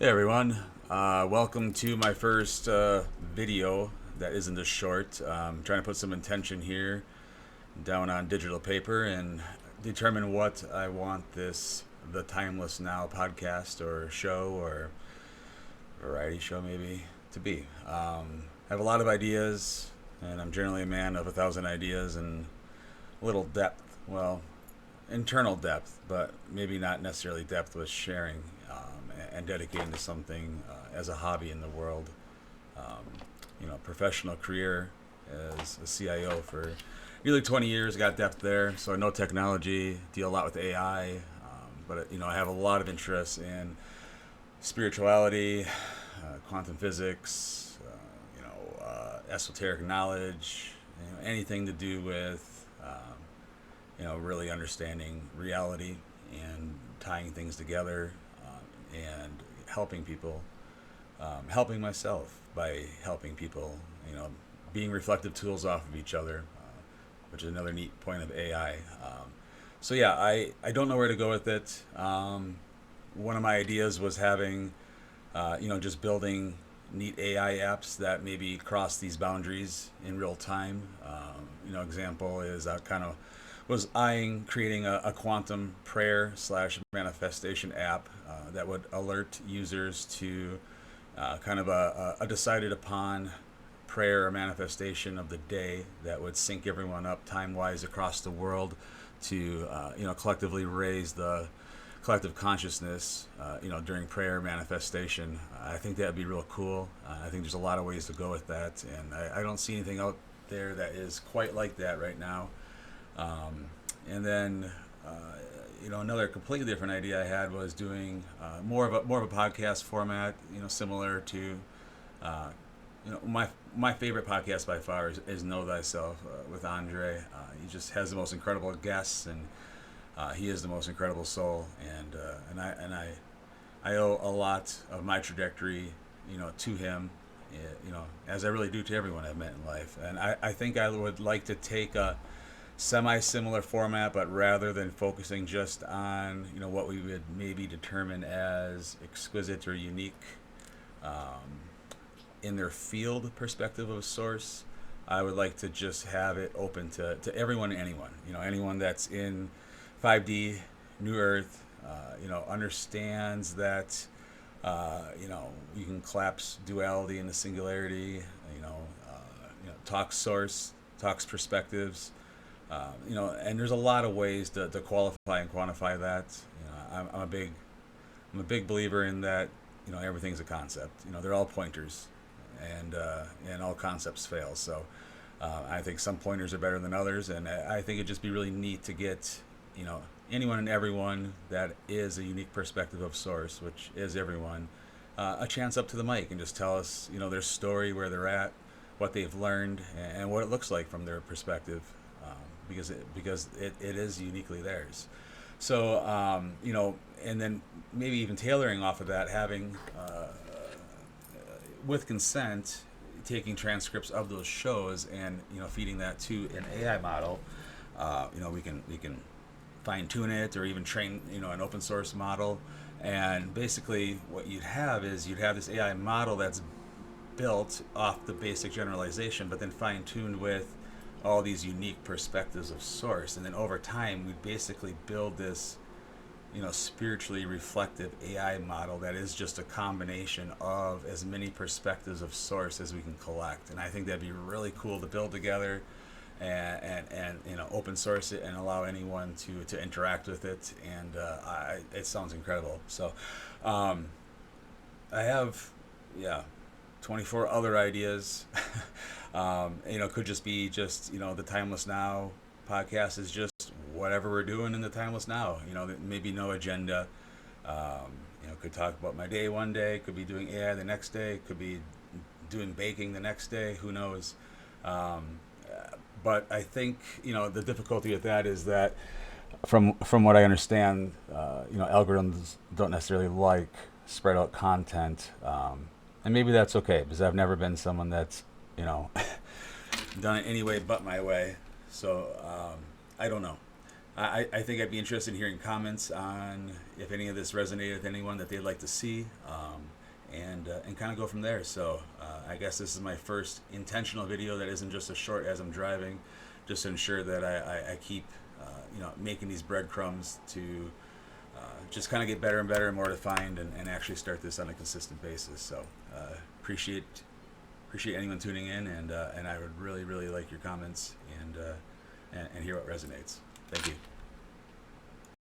Hey everyone, welcome to my first video that isn't a short. Trying to put some intention here down on digital paper and determine what I want the Timeless Now podcast or show or variety show maybe, to be. I have a lot of ideas and I'm generally a man of 1,000 ideas and little depth. Well, internal depth, but maybe not necessarily depth with sharing and dedicating to something as a hobby in the world. Um, Professional career as a CIO for nearly 20 years, got depth there. So I know technology, deal a lot with AI, but I have a lot of interest in spirituality, quantum physics, esoteric knowledge, anything to do with really understanding reality and tying things together and helping people, helping myself by helping people, being reflective tools off of each other, which is another neat point of AI. So yeah, I don't know where to go with it. One of my ideas was having, just building neat AI apps that maybe cross these boundaries in real time. Example is I kind of was eyeing creating a quantum prayer slash manifestation app that would alert users to kind of a decided upon prayer or manifestation of the day that would sync everyone up time wise across the world to collectively raise the collective consciousness, during prayer manifestation. I think that'd be real cool. I think there's a lot of ways to go with that, and I don't see anything out there that is quite like that right now. And then, another completely different idea I had was doing more of a podcast format. Similar to, my favorite podcast by far is Know Thyself with Andre. He just has the most incredible guests, and he is the most incredible soul. And I owe a lot of my trajectory, to him. As I really do to everyone I've met in life. And I think I would like to take a semi-similar format, but rather than focusing just on what we would maybe determine as exquisite or unique in their field perspective of source, I would like to just have it open to everyone and anyone. Anyone that's in 5D, New Earth, understands that you can collapse duality into singularity. Talks source, talks perspectives. And there's a lot of ways to qualify and quantify that. I'm a big believer in that. Everything's a concept. They're all pointers, and all concepts fail. So I think some pointers are better than others, and I think it'd just be really neat to get anyone and everyone that is a unique perspective of source, which is everyone, a chance up to the mic and just tell us their story, where they're at, what they've learned, and what it looks like from their perspective, because it is uniquely theirs. So and then maybe even tailoring off of that, having with consent, taking transcripts of those shows and feeding that to an AI model. We can fine tune it or even train an open source model, and basically what you'd have is you'd have this AI model that's built off the basic generalization, but then fine tuned with all these unique perspectives of source, and then over time we basically build this spiritually reflective AI model that is just a combination of as many perspectives of source as we can collect. And I think that'd be really cool to build together and open source it and allow anyone to interact with it. And it sounds incredible. So I have, yeah, 24 other ideas. Could just be the Timeless Now podcast is just whatever we're doing in the Timeless Now. Maybe no agenda. Could talk about my day one day. Could be doing AI the next day. Could be doing baking the next day. Who knows? But I think the difficulty with that is that from what I understand, algorithms don't necessarily like spread out content, and maybe that's okay because I've never been someone that's you know done it any way but my way. So I don't know. I think I'd be interested in hearing comments on if any of this resonated with anyone that they'd like to see, and kind of go from there. So I guess this is my first intentional video that isn't just a short as I'm driving, just to ensure that I keep making these breadcrumbs to just kind of get better and better and more defined, and actually start this on a consistent basis. So appreciate anyone tuning in, and I would really like your comments and hear what resonates. Thank you.